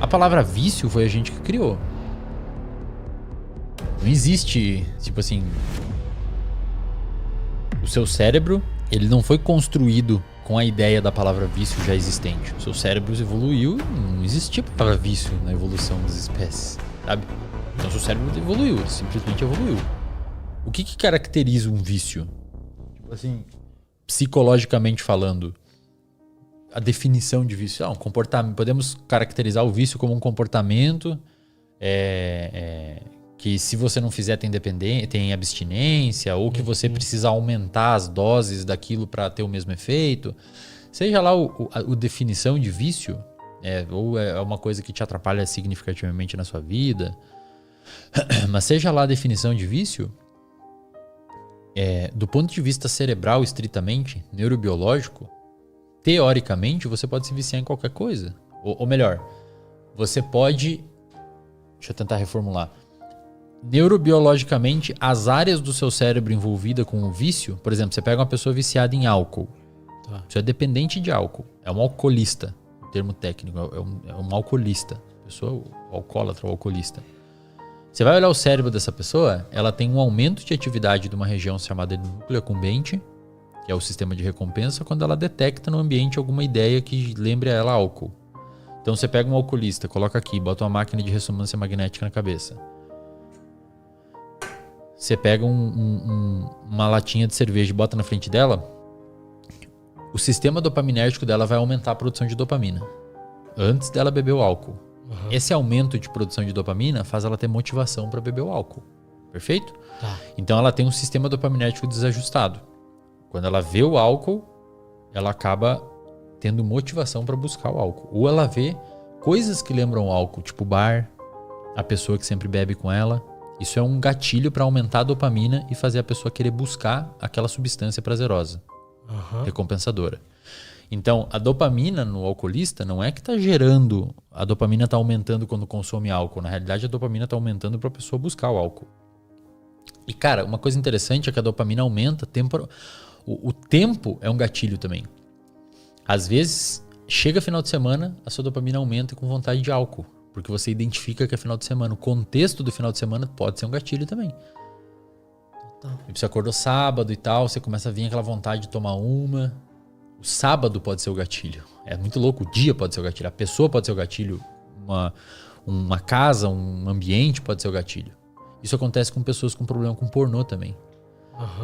palavra vício foi a gente que criou. Não existe, tipo assim... O seu cérebro, ele não foi construído com a ideia da palavra vício já existente. O seu cérebro evoluiu, não existia a palavra vício na evolução das espécies, sabe? Então o seu cérebro evoluiu, ele simplesmente evoluiu. O que caracteriza um vício? Tipo assim, psicologicamente falando, a definição de vício. Um comportamento, podemos caracterizar o vício como um comportamento que se você não fizer tem abstinência, ou que você precisa aumentar as doses daquilo para ter o mesmo efeito. Seja lá a definição de vício, ou é uma coisa que te atrapalha significativamente na sua vida, mas seja lá a definição de vício, do ponto de vista cerebral estritamente, neurobiológico, teoricamente você pode se viciar em qualquer coisa. Ou melhor, você pode... Deixa eu tentar reformular. Neurobiologicamente, as áreas do seu cérebro envolvida com o vício, por exemplo, você pega uma pessoa viciada em álcool. Tá. Isso é dependente de álcool. É um alcoolista, o termo técnico, é um alcoolista. Pessoa alcoólatra ou alcoolista. Você vai olhar o cérebro dessa pessoa, ela tem um aumento de atividade de uma região chamada de núcleo accumbente, que é o sistema de recompensa, quando ela detecta no ambiente alguma ideia que lembre a ela álcool. Então você pega um alcoolista, coloca aqui, bota uma máquina de ressonância magnética na cabeça. Você pega uma latinha de cerveja e bota na frente dela, o sistema dopaminérgico dela vai aumentar a produção de dopamina antes dela beber o álcool. Uhum. Esse aumento de produção de dopamina faz ela ter motivação para beber o álcool. Perfeito? Tá. Então ela tem um sistema dopaminérgico desajustado. Quando ela vê o álcool, ela acaba tendo motivação para buscar o álcool. Ou ela vê coisas que lembram o álcool, tipo bar, a pessoa que sempre bebe com ela. Isso é um gatilho para aumentar a dopamina e fazer a pessoa querer buscar aquela substância prazerosa, recompensadora. Então, a dopamina no alcoolista não é que está gerando, a dopamina está aumentando quando consome álcool. Na realidade, a dopamina está aumentando para a pessoa buscar o álcool. E, cara, uma coisa interessante é que a dopamina aumenta, o tempo é um gatilho também. Às vezes, chega final de semana, a sua dopamina aumenta com vontade de álcool. Porque você identifica que é final de semana. O contexto do final de semana pode ser um gatilho também. E você acordou sábado e tal, você começa a vir aquela vontade de tomar uma. O sábado pode ser o gatilho. É muito louco. O dia pode ser o gatilho. A pessoa pode ser o gatilho. Uma casa, um ambiente pode ser o gatilho. Isso acontece com pessoas com problema com pornô também.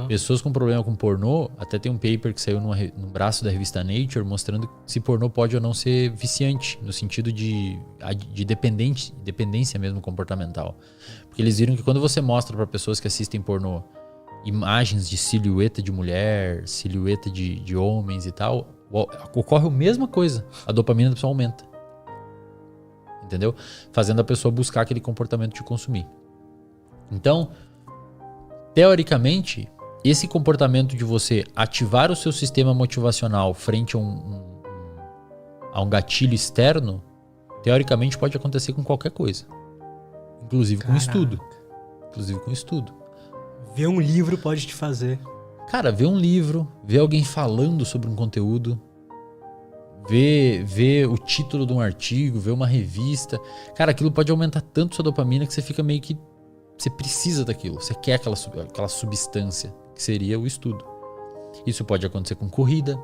Pessoas com problema com pornô, até tem um paper que saiu no braço da revista Nature mostrando se pornô pode ou não ser viciante, no sentido de dependência mesmo comportamental. Porque eles viram que quando você mostra para pessoas que assistem pornô imagens de silhueta de mulher, silhueta de homens e tal, ocorre a mesma coisa. A dopamina da pessoa aumenta. Entendeu? Fazendo a pessoa buscar aquele comportamento de consumir. Então, teoricamente, esse comportamento de você ativar o seu sistema motivacional frente a um gatilho externo, teoricamente pode acontecer com qualquer coisa. Inclusive com estudo. Ver um livro pode te fazer. Cara, ver um livro, ver alguém falando sobre um conteúdo, ver o título de um artigo, ver uma revista. Cara, aquilo pode aumentar tanto sua dopamina que você fica meio que... Você precisa daquilo, você quer aquela substância, que seria o estudo. Isso pode acontecer com corrida.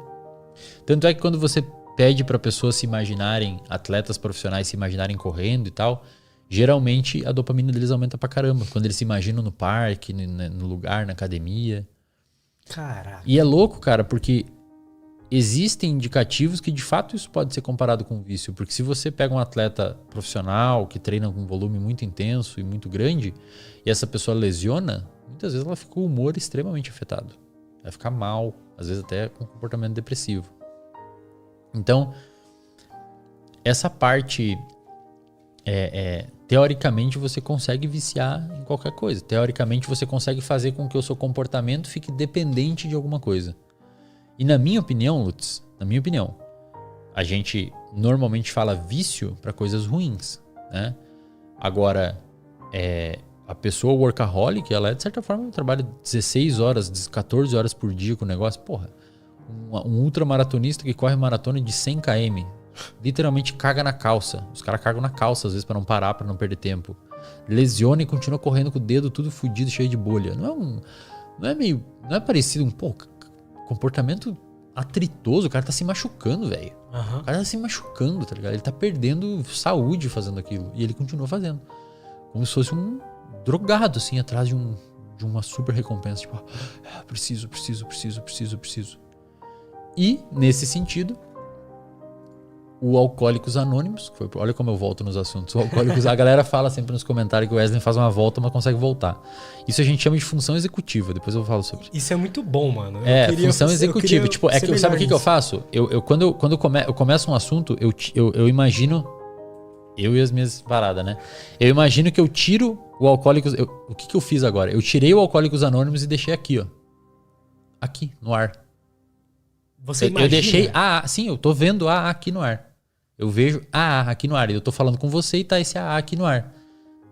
Tanto é que quando você pede para pessoas se imaginarem, atletas profissionais se imaginarem correndo e tal, geralmente a dopamina deles aumenta pra caramba. Quando eles se imaginam no parque, no lugar, na academia. Caraca. E é louco, cara, porque existem indicativos que de fato isso pode ser comparado com vício. Porque se você pega um atleta profissional que treina com um volume muito intenso e muito grande, e essa pessoa lesiona, muitas vezes ela fica com o humor extremamente afetado. Vai ficar mal, às vezes até com comportamento depressivo. Então, essa parte, teoricamente você consegue viciar em qualquer coisa. Teoricamente você consegue fazer com que o seu comportamento fique dependente de alguma coisa. E na minha opinião, Lutz, a gente normalmente fala vício para coisas ruins, né? Agora, a pessoa workaholic, ela de certa forma trabalha 16 horas, 14 horas por dia com o negócio. Porra, um ultramaratonista que corre maratona de 100 km, Literalmente caga na calça. Os caras cagam na calça, às vezes, pra não parar, pra não perder tempo. Lesiona e continua correndo com o dedo tudo fudido, cheio de bolha. Não é parecido comportamento atritoso. O cara tá se machucando, velho. O cara tá se machucando, tá ligado? Ele tá perdendo saúde fazendo aquilo. E ele continua fazendo. Como se fosse um drogado, assim, atrás de uma super recompensa. Tipo, preciso. E, nesse sentido, o Alcoólicos Anônimos, olha como eu volto nos assuntos. A galera fala sempre nos comentários que o Wesley faz uma volta, mas consegue voltar. Isso a gente chama de função executiva. Depois eu falo sobre isso. Isso é muito bom, mano. Função executiva. Tipo, sabe o que eu faço? Quando eu começo um assunto, eu imagino. Eu e as minhas paradas, né? Eu imagino que eu tiro o Alcoólicos. O que eu fiz agora? Eu tirei o Alcoólicos Anônimos e deixei aqui, ó. Aqui, no ar. Você imagina? Eu deixei AA. Sim, eu tô vendo AA aqui no ar. Eu vejo AA aqui no ar. E eu tô falando com você e tá esse AA aqui no ar.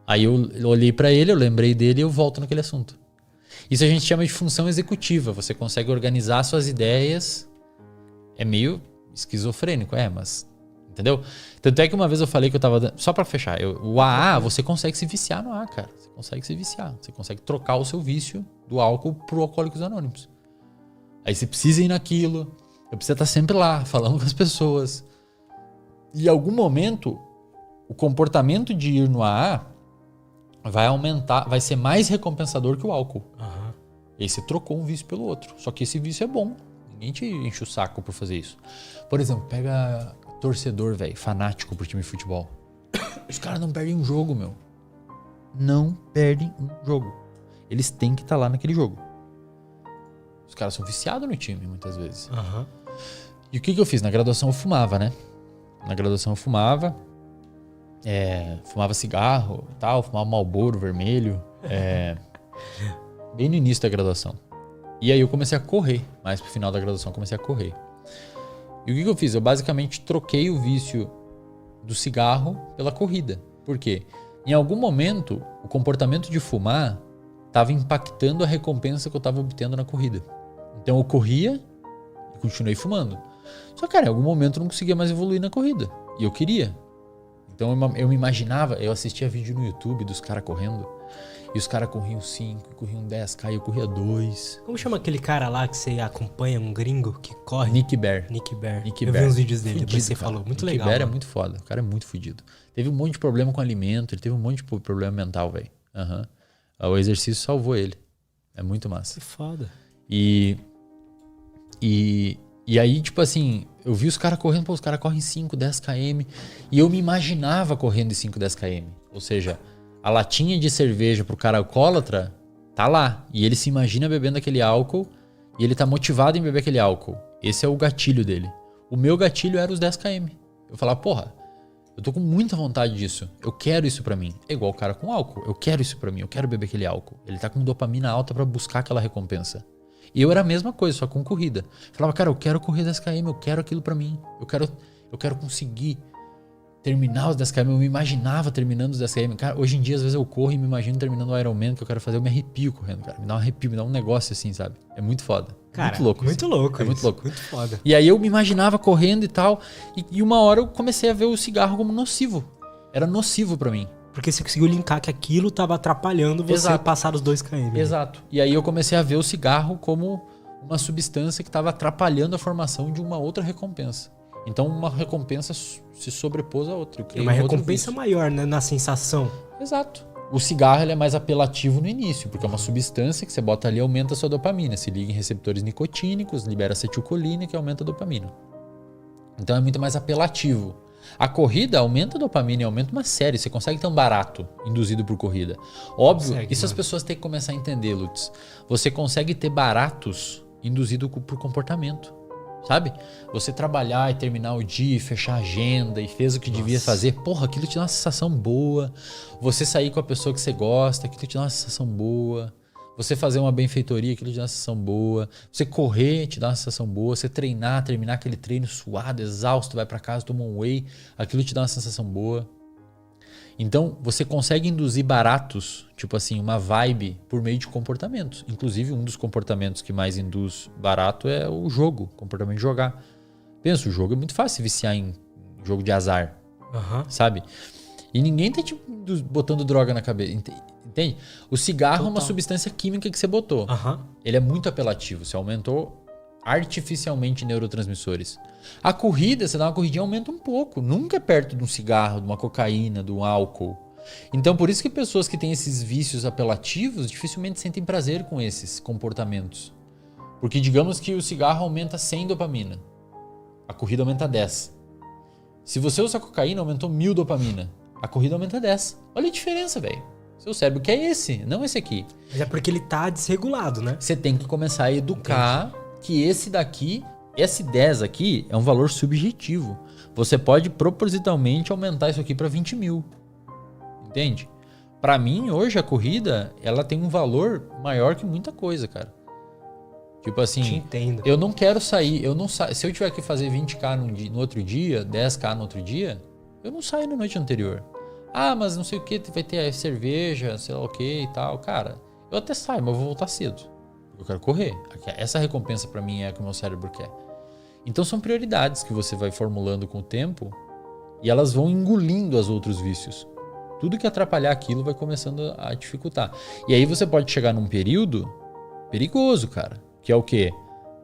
Aí eu olhei pra ele, eu lembrei dele e eu volto naquele assunto. Isso a gente chama de função executiva. Você consegue organizar suas ideias. É meio esquizofrênico, mas... Entendeu? Tanto é que uma vez eu falei que eu tava... Só pra fechar. O AA, você consegue se viciar no AA, cara. Você consegue se viciar. Você consegue trocar o seu vício do álcool pro Alcoólicos Anônimos. Aí você precisa ir naquilo. Eu preciso estar sempre lá, falando com as pessoas. E em algum momento, o comportamento de ir no AA vai aumentar, vai ser mais recompensador que o álcool. E aí você trocou um vício pelo outro. Só que esse vício é bom. Ninguém te enche o saco por fazer isso. Por exemplo, pega torcedor, velho, fanático por time de futebol. Os caras não perdem um jogo, meu. Não perdem um jogo. Eles têm que estar lá naquele jogo. Os caras são viciados no time, muitas vezes. E o que eu fiz? Na graduação eu fumava, né? Na graduação eu fumava. Fumava cigarro e tal. Fumava Marlboro vermelho. Bem no início da graduação. E aí eu comecei a correr. Mais pro final da graduação eu comecei a correr. E o que eu fiz? Eu basicamente troquei o vício do cigarro pela corrida. Por quê? Em algum momento, o comportamento de fumar estava impactando a recompensa que eu estava obtendo na corrida. Então eu corria e continuei fumando. Só que, cara, em algum momento eu não conseguia mais evoluir na corrida. E eu queria. Então eu me imaginava, eu assistia vídeo no YouTube dos caras correndo. E os caras corriam 5, corriam 10K e eu corria 2. Como chama aquele cara lá que você acompanha, um gringo que corre? Nick Bear. Eu vi uns vídeos dele, depois você falou. Muito legal. Nick Bear é muito foda. O cara é muito fodido. Teve um monte de problema com alimento, ele teve um monte de problema mental, velho. O exercício salvou ele. É muito massa. Que foda. E aí, tipo assim, eu vi os caras correndo, os caras correm 5, 10 km. E eu me imaginava correndo em 5, 10 km. Ou seja, a latinha de cerveja pro cara alcoólatra tá lá. E ele se imagina bebendo aquele álcool e ele tá motivado em beber aquele álcool. Esse é o gatilho dele. O meu gatilho era os 10 km. Eu falava, porra, eu tô com muita vontade disso. Eu quero isso pra mim. É igual o cara com álcool. Eu quero isso pra mim. Eu quero beber aquele álcool. Ele tá com dopamina alta pra buscar aquela recompensa. E eu era a mesma coisa, só com corrida. Eu falava, cara, eu quero correr 10 km. Eu quero aquilo pra mim. Eu quero conseguir terminar os 10 km. Eu me imaginava terminando os 10 km. Cara, hoje em dia, às vezes eu corro e me imagino terminando o Ironman que eu quero fazer. Eu me arrepio correndo, cara. Me dá um arrepio, me dá um negócio assim, sabe? É muito foda. Cara, muito louco. Muito assim. louco. É muito louco. Muito foda. E aí eu me imaginava correndo e tal. E uma hora eu comecei a ver o cigarro como nocivo. Era nocivo pra mim. Porque você conseguiu linkar que aquilo tava atrapalhando você passar os 2 km. Exato. E aí eu comecei a ver o cigarro como uma substância que estava atrapalhando a formação de uma outra recompensa. Então uma recompensa se sobrepôs a outra. É uma recompensa maior, né, na sensação. Exato. O cigarro ele é mais apelativo no início, porque é uma substância que você bota ali e aumenta a sua dopamina. Se liga em receptores nicotínicos, libera acetilcolina que aumenta a dopamina. Então é muito mais apelativo. A corrida aumenta a dopamina e aumenta uma série. Você consegue ter um barato induzido por corrida. Óbvio, isso as pessoas têm que começar a entender, Lutz. Você consegue ter baratos induzido por comportamento. Sabe? Você trabalhar e terminar o dia e fechar a agenda e fez o que devia fazer. Porra, aquilo te dá uma sensação boa. Você sair com a pessoa que você gosta, aquilo te dá uma sensação boa. Você fazer uma benfeitoria, aquilo te dá uma sensação boa. Você correr, te dá uma sensação boa. Você treinar, terminar aquele treino suado, exausto, vai pra casa, toma um whey, aquilo te dá uma sensação boa. Então, você consegue induzir baratos, tipo assim, uma vibe por meio de comportamentos. Inclusive, um dos comportamentos que mais induz barato é o jogo, o comportamento de jogar. Pensa, o jogo é muito fácil viciar em jogo de azar, sabe? E ninguém tá tipo botando droga na cabeça, entende? O cigarro é uma substância química que você botou. Ele é muito apelativo, você aumentou artificialmente neurotransmissores. A corrida, você dá uma corridinha, aumenta um pouco. Nunca é perto de um cigarro, de uma cocaína, de um álcool. Então, por isso que pessoas que têm esses vícios apelativos dificilmente sentem prazer com esses comportamentos. Porque digamos que o cigarro aumenta 100 dopamina. A corrida aumenta 10. Se você usa cocaína, aumentou 1000 dopamina. A corrida aumenta 10. Olha a diferença, velho. Seu cérebro quer esse, não esse aqui. Mas é porque ele tá desregulado, né? Você tem que começar a educar que esse daqui, esse 10 aqui, é um valor subjetivo. Você pode propositalmente aumentar isso aqui para 20 mil. Entende? Para mim, hoje, a corrida, ela tem um valor maior que muita coisa, cara. Tipo assim, te entendo. Eu não quero sair, se eu tiver que fazer 20k no outro dia, 10k no outro dia, eu não saio na noite anterior. Ah, mas não sei o que, vai ter cerveja, sei lá o que e tal. Cara, eu até saio, mas eu vou voltar cedo. Eu quero correr. Essa recompensa pra mim é a que o meu cérebro quer. Então são prioridades que você vai formulando com o tempo e elas vão engolindo os outros vícios. Tudo que atrapalhar aquilo vai começando a dificultar. E aí você pode chegar num período perigoso, cara. Que é o quê?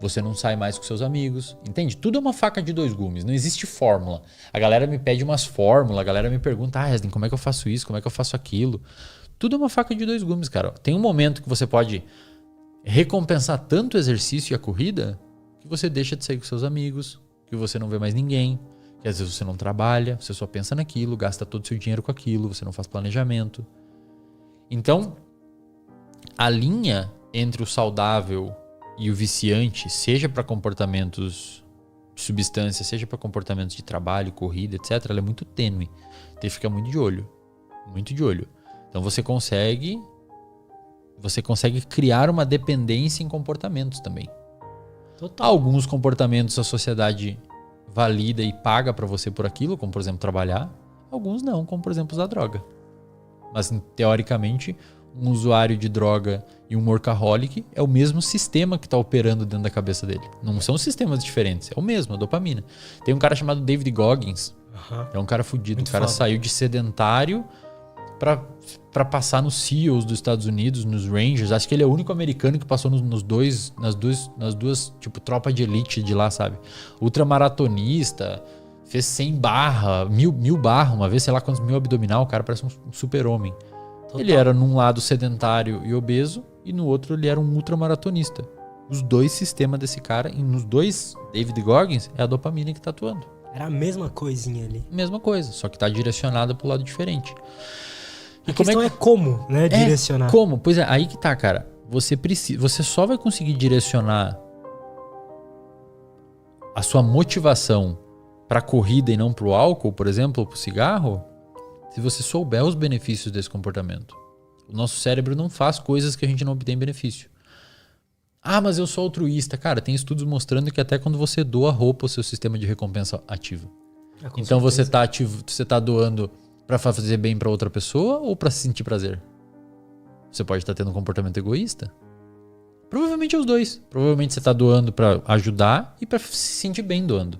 Você não sai mais com seus amigos. Entende? Tudo é uma faca de dois gumes. Não existe fórmula. A galera me pede umas fórmulas. A galera me pergunta, Resden, como é que eu faço isso? Como é que eu faço aquilo? Tudo é uma faca de dois gumes, cara. Tem um momento que você pode recompensar tanto o exercício e a corrida que você deixa de sair com seus amigos, que você não vê mais ninguém, que às vezes você não trabalha, você só pensa naquilo, gasta todo o seu dinheiro com aquilo, você não faz planejamento. Então, a linha entre o saudável e o viciante, seja para comportamentos de substância, seja para comportamentos de trabalho, corrida, etc., ela é muito tênue. Tem que ficar muito de olho. Muito de olho. Então você consegue criar uma dependência em comportamentos também. Total. Alguns comportamentos a sociedade valida e paga para você por aquilo, como por exemplo trabalhar. Alguns não, como por exemplo usar droga. Mas teoricamente, um usuário de droga e um workaholic é o mesmo sistema que está operando dentro da cabeça dele. Não são sistemas diferentes, é o mesmo, a dopamina. Tem um cara chamado David Goggins, é um cara fudido. O cara saiu de sedentário para passar nos SEALs dos Estados Unidos, nos Rangers. Acho que ele é o único americano que passou nas duas tipo tropa de elite de lá, sabe? Ultramaratonista, fez 100 barra, 1000 barra uma vez, sei lá quantos mil abdominal, o cara parece um super-homem. Ele era num lado sedentário e obeso e no outro ele era um ultramaratonista. Os dois sistemas desse cara, e nos dois David Goggins, é a dopamina que tá atuando. Era a mesma coisinha ali. Mesma coisa, só que tá direcionada pro lado diferente. A questão é como, né, direcionar. Como? Pois é, aí que tá, cara. Você só vai conseguir direcionar a sua motivação pra corrida e não pro álcool, por exemplo, ou pro cigarro, se você souber os benefícios desse comportamento. O nosso cérebro não faz coisas que a gente não obtém benefício. Ah, mas eu sou altruísta. Cara, tem estudos mostrando que até quando você doa roupa, o seu sistema de recompensa ativa. Então você tá doando pra fazer bem pra outra pessoa ou pra se sentir prazer? Você pode estar tendo um comportamento egoísta. Provavelmente é os dois. Provavelmente você tá doando pra ajudar e pra se sentir bem doando.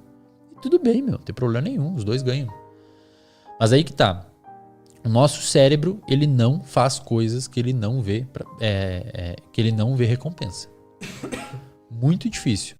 E tudo bem, meu. Não tem problema nenhum. Os dois ganham. Mas aí que tá. O nosso cérebro, ele não faz coisas que ele não vê, que ele não vê recompensa. Muito difícil.